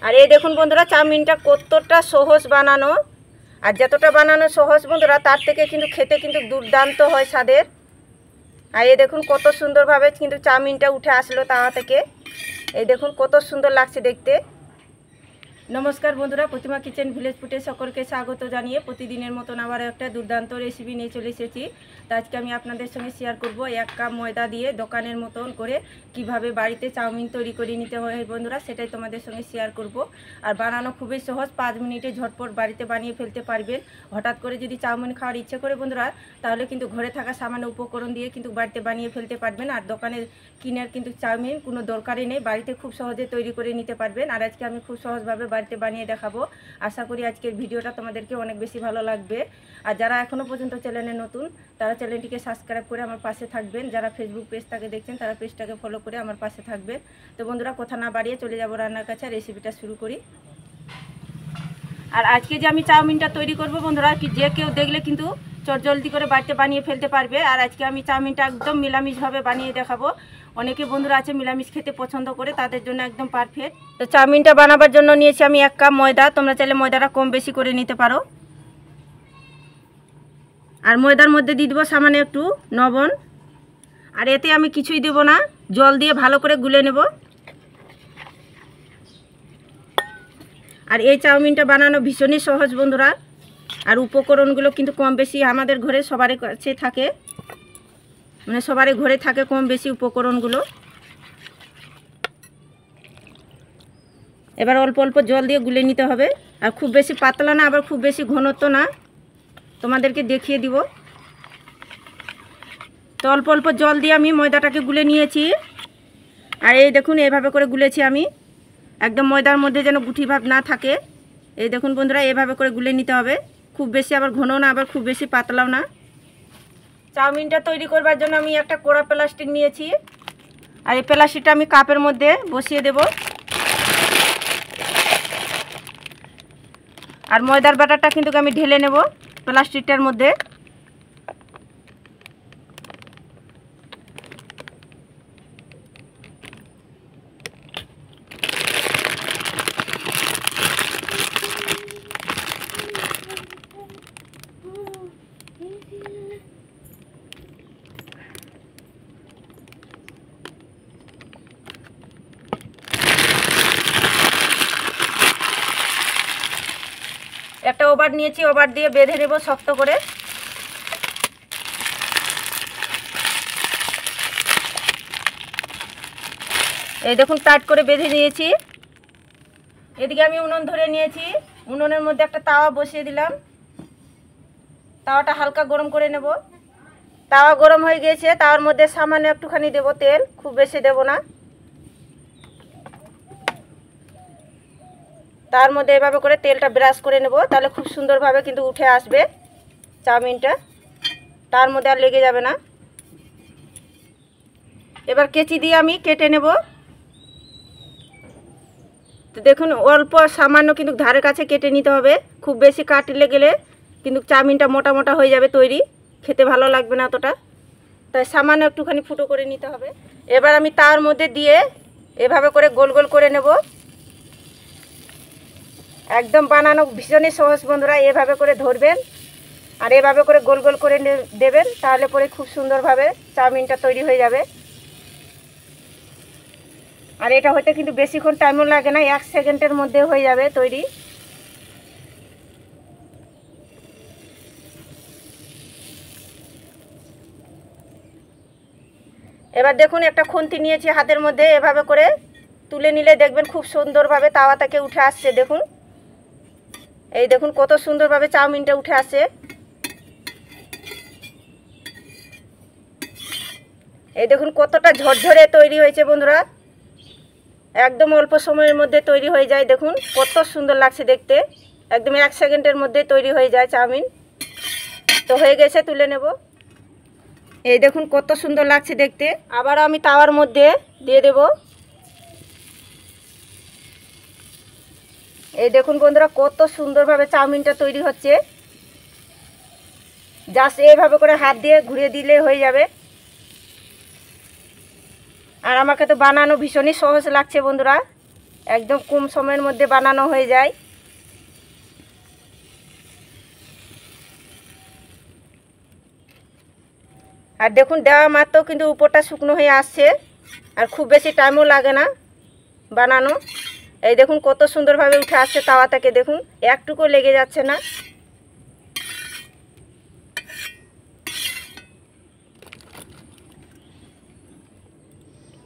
আর এই দেখুন বন্ধুরা চাউমিনটা কতটা সহজ বানানো, আর যতটা বানানো সহজ বন্ধুরা তার থেকে কিন্তু খেতে কিন্তু দুর্দান্ত হয় স্বাদের। আর এই দেখুন কত সুন্দরভাবে কিন্তু চাউমিনটা উঠে আসলো তাওয়া থেকে। এই দেখুন কত সুন্দর লাগছে দেখতে। নমস্কার বন্ধুরা, প্রতিমা কিচেন ভিলেজ ফুডে সকলকে স্বাগত জানিয়ে প্রতিদিনের মতন আবার একটা দুর্দান্ত রেসিপি নিয়ে চলে এসেছি। তো আজকে আমি আপনাদের সঙ্গে শেয়ার করব 1 কাপ ময়দা দিয়ে দোকানের মতন করে কিভাবে বাড়িতে চাউমিন তৈরি করে নিতে হয় বন্ধুরা, সেটাই তোমাদের সঙ্গে শেয়ার করব। আর বানানো খুবই সহজ, 5 মিনিটে ঝটপট বাড়িতে বানিয়ে ফেলতে পারবেন। হঠাৎ করে যদি চাউমিন খাওয়ার ইচ্ছে করে বন্ধুরা, তাহলে কিন্তু ঘরে থাকা সামান্য উপকরণ দিয়ে কিন্তু বাড়িতে বানিয়ে ফেলতে পারবেন। আর দোকানের কিনার কিন্তু চাউমিন কোনো দরকারই নেই, বাড়িতে খুব সহজে তৈরি করে নিতে পারবেন। আর আজকে আমি খুব সহজভাবে বাড়িতে বানিয়ে দেখাবো। আশা করি আজকের ভিডিওটা তোমাদেরকে অনেক বেশি ভালো লাগবে। আর যারা এখনও পর্যন্ত চ্যানেলে নতুন, তারা চ্যানেলটিকে সাবস্ক্রাইব করে আমার পাশে থাকবেন। যারা ফেসবুক পেজটাকে দেখছেন তারা পেজটাকে ফলো করে আমার পাশে থাকবেন। তো বন্ধুরা কথা না বাড়িয়ে চলে যাব রান্নার কাছে, রেসিপিটা শুরু করি। আর আজকে যে আমি চাউমিনটা তৈরি করব বন্ধুরা, কি যে কেউ দেখলে কিন্তু চটজলদি করে বাড়িতে বানিয়ে ফেলতে পারবে। আর আজকে আমি চাউমিনটা একদম নিরামিষভাবে বানিয়ে দেখাবো। অনেকে বন্ধুরা আছে নিরামিষ খেতে পছন্দ করে, তাদের জন্য একদম পারফেক্ট। তো চাউমিনটা বানাবার জন্য নিয়েছি আমি 1 কাপ ময়দা। তোমরা চাইলে ময়দাটা কম বেশি করে নিতে পারো। আর ময়দার মধ্যে দিয়ে দেবো সামান্য একটু লবণ। আর এতে আমি কিছুই দেব না, জল দিয়ে ভালো করে গুলে নেব। আর এই চাউমিনটা বানানো ভীষণই সহজ বন্ধুরা। আর উপকরণগুলো কিন্তু কম বেশি আমাদের ঘরে সবারই কাছে থাকে, মানে সবারই ঘরে থাকে কম বেশি উপকরণগুলো। এবার অল্প অল্প জল দিয়ে গুলে নিতে হবে। আর খুব বেশি পাতলা না, আবার খুব বেশি ঘনত্ব না, তোমাদেরকে দেখিয়ে দিব। তো অল্প অল্প জল দিয়ে আমি ময়দাটাকে গুলে নিয়েছি। আর এই দেখুন এইভাবে করে গুলেছি আমি, একদম ময়দার মধ্যে যেন গুটি ভাব না থাকে। এই দেখুন বন্ধুরা এইভাবে করে গুলে নিতে হবে, খুব বেশি আবার ঘনও না, আবার খুব বেশি পাতলাও না। চাউমিনটা তৈরি করবার জন্য আমি একটা কোড়া প্লাস্টিক নিয়েছি। আর এই প্লাস্টিকটা আমি কাপের মধ্যে বসিয়ে দেব। আর ময়দার ব্যাটারটা কিন্তু আমি ঢেলে নেব প্লাস্টিকটার মধ্যে। একটা ওভার নিয়েছি, ওভার দিয়ে বেঁধে নেব শক্ত করে। এই দেখুন টাইট করে বেঁধে নিয়েছি। এদিকে আমি উনুন ধরে নিয়েছি, উনুনের মধ্যে একটা তাওয়া বসিয়ে দিলাম। তাওয়াটা হালকা গরম করে নেব। তাওয়া গরম হয়ে গিয়েছে, তাওয়ার মধ্যে সামান্য একটুখানি দেব তেল, খুব বেশি দেব না। তার মধ্যে এভাবে করে তেলটা ব্রাশ করে নেব, তাহলে খুব সুন্দরভাবে কিন্তু উঠে আসবে চাউমিনটা, তার মধ্যে আর লেগে যাবে না। এবার কেচি দিয়ে আমি কেটে নেব। তো দেখুন অল্প সামান্য কিন্তু ধারে কাছে কেটে নিতে হবে, খুব বেশি কাটলে গেলে কিন্তু চাউমিনটা মোটা মোটা হয়ে যাবে তৈরি, খেতে ভালো লাগবে না অতটা। তাই সামান্য একটুখানি ফুটো করে নিতে হবে। এবার আমি তার মধ্যে দিয়ে এভাবে করে গোল গোল করে নেব। একদম বানানো ভীষণই সহজ বন্ধুরা, এভাবে করে ধরবেন আর এভাবে করে গোল গোল করে দেবেন, তাহলে পরে খুব সুন্দরভাবে চাউমিনটা তৈরি হয়ে যাবে। আর এটা হতে কিন্তু বেশিক্ষণ টাইমও লাগে না, 1 সেকেন্ডের মধ্যে হয়ে যাবে তৈরি। এবার দেখুন একটা খুন্তি নিয়েছি হাতের মধ্যে, এভাবে করে তুলে নিলে দেখবেন খুব সুন্দরভাবে তাওয়া থেকে উঠে আসছে। দেখুন এই দেখুন কত সুন্দরভাবে চাউমিনটা উঠে আসছে। এই দেখুন কতটা ঝরঝরে তৈরি হয়েছে বন্ধুরা, একদম অল্প সময়ের মধ্যে তৈরি হয়ে যায়। দেখুন কত সুন্দর লাগছে দেখতে, একদম 1 সেকেন্ডের মধ্যে তৈরি হয়ে যায় চাউমিন। তো হয়ে গেছে, তুলে নেব। এই দেখুন কত সুন্দর লাগছে দেখতে। আবার আমি তাওয়ার মধ্যে দিয়ে দেব। এই দেখুন বন্ধুরা কত সুন্দরভাবে চাউমিনটা তৈরি হচ্ছে। জাস্ট এইভাবে করে হাত দিয়ে ঘুরিয়ে দিলে হয়ে যাবে। আর আমাকে তো বানানো ভীষণই সহজ লাগছে বন্ধুরা। একদম কম সময়ের মধ্যে বানানো হয়ে যায়। আর দেখুন দেওয়া মাত্র কিন্তু উপরটা শুকনো হয়ে আসছে, আর খুব বেশি টাইমও লাগে না বানানো। এই দেখুন কত সুন্দরভাবে উঠে আসছে তাওয়া থেকে, দেখুন একটুকু লেগে যাচ্ছে না।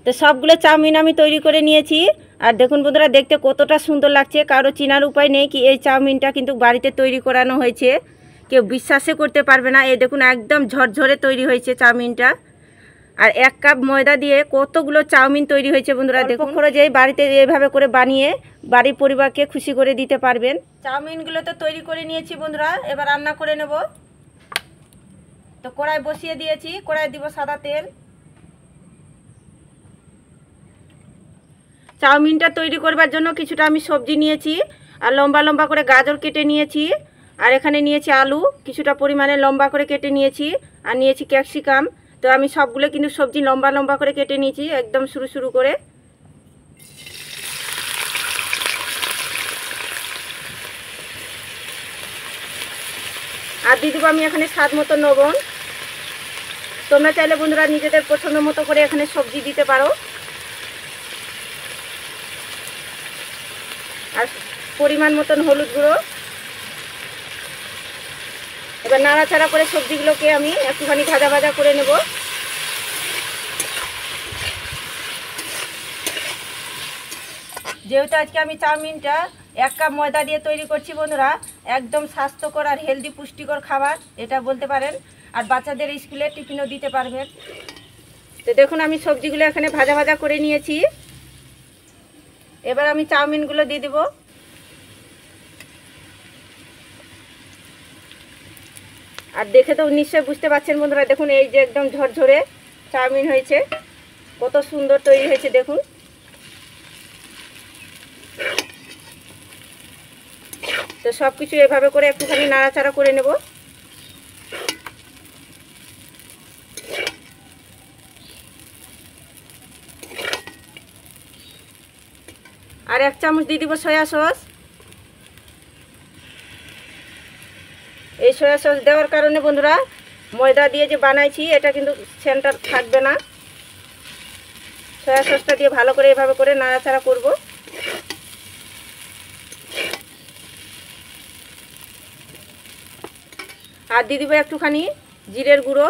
তো সবগুলো চাউমিন আমি তৈরি করে নিয়েছি। আর দেখুন বন্ধুরা দেখতে কতটা সুন্দর লাগছে, কারো চেনার উপায় নেই কি এই চাউমিনটা কিন্তু বাড়িতে তৈরি করানো হয়েছে, কেউ বিশ্বাসই করতে পারবে না। এই দেখুন একদম ঝরঝরে তৈরি হয়েছে চাউমিনটা, আর 1 কাপ ময়দা দিয়ে কতগুলো চাউমিন তৈরি হয়েছে বন্ধুরা। দেখুন খরচেই বাড়িতে এইভাবে করে বানিয়ে বাড়ির পরিবারকে খুশি করে দিতে পারবেন। চাউমিনগুলো তো তৈরি করে নিয়েছি বন্ধুরা, এবার রান্না করে নেব। তো কড়াই বসিয়ে দিয়েছি, কড়াই দিব সাদা তেল। চাউমিনটা তৈরি করবার জন্য কিছুটা আমি সবজি নিয়েছি, আর লম্বা লম্বা করে গাজর কেটে নিয়েছি, আর এখানে নিয়েছি আলু কিছুটা পরিমাণে লম্বা করে কেটে নিয়েছি, আর নিয়েছি ক্যাপসিকাম। তো আমি সবগুলো কিন্তু সবজি লম্বা লম্বা করে কেটে নিয়েছি একদম সরু সরু করে। আর দিয়ে দেবো আমি এখানে স্বাদ মতো লবণ। তোমরা চাইলে বন্ধুরা নিজেদের পছন্দ মতো করে এখানে সবজি দিতে পারো। আর পরিমাণ মতন হলুদ গুঁড়ো। এবার নাড়াচাড়া করে সবজিগুলোকে আমি একটুখানি ভাজা ভাজা করে নেব। যেহেতু আজকে আমি চাউমিনটা 1 কাপ ময়দা দিয়ে তৈরি করছি বন্ধুরা, একদম স্বাস্থ্যকর আর হেলদি পুষ্টিকর খাবার এটা বলতে পারেন, আর বাচ্চাদের স্কুলে টিফিনও দিতে পারবেন। তো দেখুন আমি সবজিগুলো এখানে ভাজা ভাজা করে নিয়েছি। এবার আমি চাউমিনগুলো দিয়ে দেব। আর দেখে তো নিশ্চয়ই বুঝতে পারছেন বন্ধুরা, দেখুন এই যে একদম ঝরঝরে চাউমিন হয়েছে, কত সুন্দর তৈরি হয়েছে দেখুন। তো সব কিছু এভাবে করে একটুখানি নাড়াচাড়া করে নেব। আর 1 চামচ দিয়ে দিব সয়া সস। এই সয়া সস দেওয়ার কারণে বন্ধুরা ময়দা দিয়ে যে বানাইছি এটা কিন্তু সেন্টার থাকবে না। সয়া সসটা দিয়ে ভালো করে এভাবে করে নাড়াচাড়া করব। আর দিয়ে দিব একটুখানি জিরের গুঁড়ো,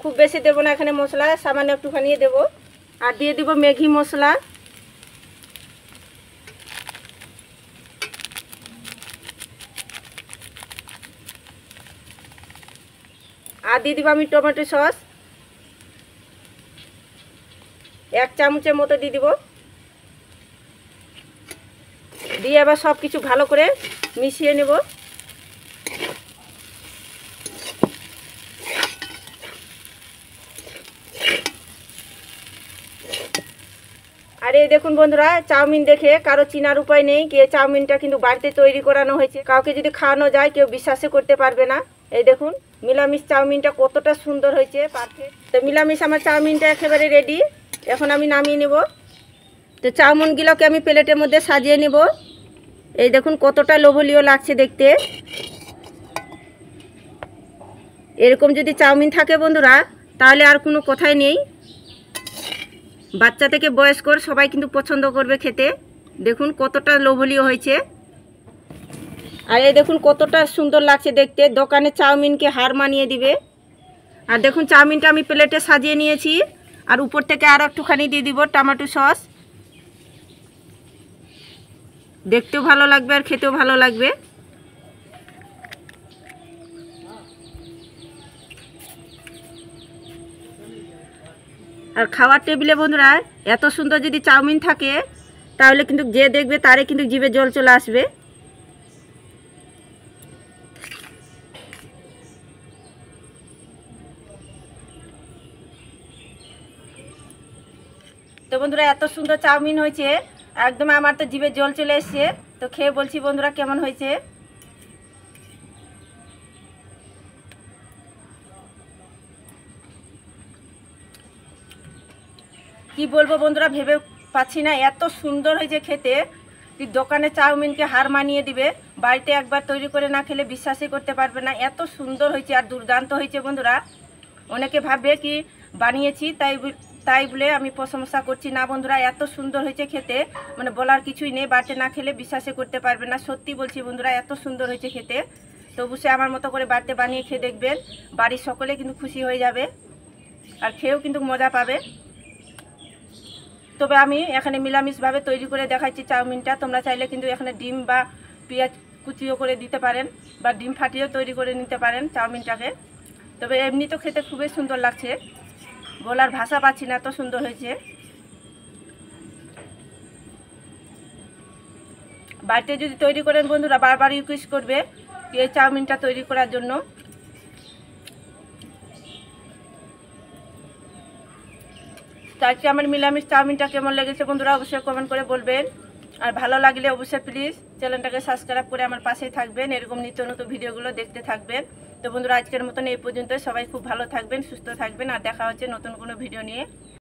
খুব বেশি দেব না এখানে মশলা, সামান্য একটুখানি দেব। আর দিয়ে দিব ম্যাগি মশলা। আর দিয়ে দিব আমি টমেটো সস 1 চামচের মতো দিয়ে দিব। দিয়ে আবার সব কিছু ভালো করে মিশিয়ে নেব। আর এই দেখুন বন্ধুরা চাউমিন দেখে কারো চিনার উপায় নেই কি চাউমিনটা কিন্তু বাড়িতে তৈরি করানো হয়েছে, কাউকে যদি খাওয়ানো যায় কেউ বিশ্বাসই করতে পারবে না। এই দেখুন মিলামিশ চাউমিনটা কতটা সুন্দর হয়েছে, পারফেক্ট। তো মিলামিশ আমার চাউমিনটা একেবারে রেডি, এখন আমি নামিয়ে নেব। তো চাউমিনগুলোকে আমি প্লেটের মধ্যে সাজিয়ে নেব। এই দেখুন কতটা লোভনীয় লাগছে দেখতে। এরকম যদি চাউমিন থাকে বন্ধুরা তাহলে আর কোনো কথাই নেই, বাচ্চা থেকে বয়স্কর সবাই কিন্তু পছন্দ করবে খেতে। দেখুন কতটা লোভনীয় হয়েছে, আর এই দেখুন কতটা সুন্দর লাগছে দেখতে, দোকানে চাউমিনকে হার মানিয়ে দিবে। আর দেখুন চাউমিনটা আমি প্লেটে সাজিয়ে নিয়েছি, আর উপর থেকে আরও একটুখানি দিয়ে দিব টমেটো সস। দেখতেও ভালো লাগবে আর খেতেও ভালো লাগবে। আর খাওয়ার টেবিলে বন্ধুরা এত সুন্দর যদি চাউমিন থাকে তাহলে কিন্তু যে দেখবে তারে কিন্তু জিভে জল চলে আসবে। তো বন্ধুরা এত সুন্দর চাউমিন হয়েছে, একদম আমার তো জিভে জল চলে এসছে। তো খেয়ে বলছি বন্ধুরা কেমন হয়েছে। কি বলবো বন্ধুরা, ভেবে পাচ্ছি না, এত সুন্দর হয়েছে খেতে কি দোকানে চাউমিনকে হার মানিয়ে দিবে। বাড়িতে একবার তৈরি করে না খেলে বিশ্বাসই করতে পারবে না, এত সুন্দর হয়েছে আর দুর্দান্ত হয়েছে বন্ধুরা। অনেকে ভাববে কি বানিয়েছি তাই বলে আমি প্রশংসা করছি না বন্ধুরা, এত সুন্দর হয়েছে খেতে, মানে বলার কিছুই নেই। বাড়িতে না খেলে বিশ্বাসই করতে পারবে না, সত্যি বলছি বন্ধুরা, এত সুন্দর হয়েছে খেতে। তো অবশ্যই আমার মতো করে বাড়িতে বানিয়ে খেয়ে দেখবেন, বাড়ির সকলে কিন্তু খুশি হয়ে যাবে আর খেয়েও কিন্তু মজা পাবে। তবে আমি এখানে নিরামিষভাবে তৈরি করে দেখাচ্ছি চাউমিনটা। তোমরা চাইলে কিন্তু এখানে ডিম বা পেঁয়াজ কুচিও করে দিতে পারেন বা ডিম ফাটিয়েও তৈরি করে নিতে পারেন চাউমিনটাকে। তবে এমনি তো খেতে খুবই সুন্দর লাগছে, বলার ভাষা পাচ্ছি না, এত সুন্দর হয়েছে। বাড়িতে যদি তৈরি করেন বন্ধুরা বারবার রিকোয়েস্ট করবে এই চাউমিনটা তৈরি করার জন্য। তো আজকে আমার নিরামিষ চাউমিনটা কেমন লেগেছে বন্ধুরা অবশ্যই কমেন্ট করে বলবেন। আর ভালো লাগলে অবশ্যই প্লিজ চ্যানেলটাকে সাবস্ক্রাইব করে আমার পাশেই থাকবেন, এরকম নিত্য নতুন ভিডিওগুলো দেখতে থাকবেন। তো বন্ধুরা আজকের মতন এই পর্যন্ত, সবাই খুব ভালো থাকবেন, সুস্থ থাকবেন, আর দেখা হচ্ছে নতুন কোনো ভিডিও নিয়ে।